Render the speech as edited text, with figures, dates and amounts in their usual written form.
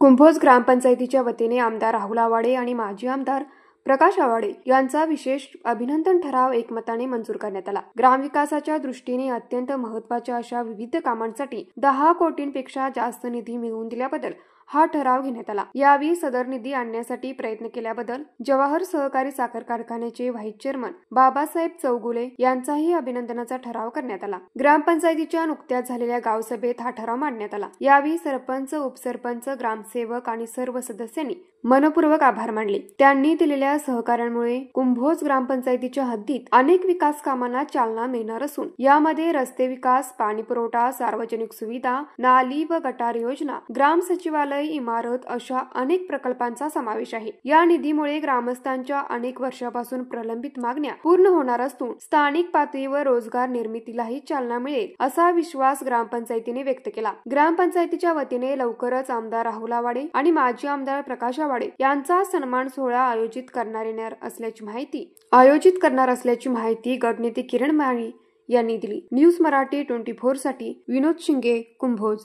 कुंभोज ग्रामपंचायतीच्या वतीने आमदार राहुल आवाडे आणि माजी आमदार प्रकाश आवाडे यांचा विशेष अभिनंदन ठराव एकमताने मंजूर करण्यात आला। ग्रामविकासाच्या दृष्टीने अत्यंत महत्त्वाच्या अशा विविध कामांसाठी 10 कोटींपेक्षा जास्त निधी मिळवून दिल्याबद्दल हा ठराव घेण्यात आला। यावेळी सदर निधी आणण्यासाठी प्रयत्न केल्याबद्दल जवाहर सहकारी साखर कारखान्याचे व्हाईस चेअरमन बाबासाहेब चौगुले यांचाही अभिनंदनाचा ठराव करण्यात आला। ग्रामपंचायतीच्या नुकत्याच झालेल्या गावसभेत हा ठराव मांडण्यात आला। यावेळी सरपंच, उपसरपंच, ग्रामसेवक आणि सर्व सदस्यांनी मनपूर्वक आभार मानले। त्यांनी दिलेल्या सहकार्यामुळे कुंभोज ग्रामपंचायतीच्या हद्दीत अनेक विकास कामांना चालना मिळणार असून यामध्ये रस्ते विकास, पाणी पुरवठा, सार्वजनिक सुविधा, नाली व गटार योजना, ग्राम सचिवालय, इमारत अशा अनेक प्रकल्पांचा समावेश आहे। या निधीमुळे ग्रामस्थांच्या अनेक वर्षापासून प्रलंबित मागण्या पूर्ण होणार असून स्थानिक पातळीवर रोजगार निर्मितीलाही चालना मिळेल असा विश्वास ग्रामपंचायतीने व्यक्त केला। ग्रामपंचायतीच्या वतीने लवकरच आमदार राहुल आवाडे आणि माजी आमदार प्रकाश आवाडे यांचा सन्मान सोहळा आयोजित करणार असल्याची माहिती गटनेते किरण माळी यांनी दिली। न्यूज मराठी 24 साठी विनोद शिंगे, कुंभोज।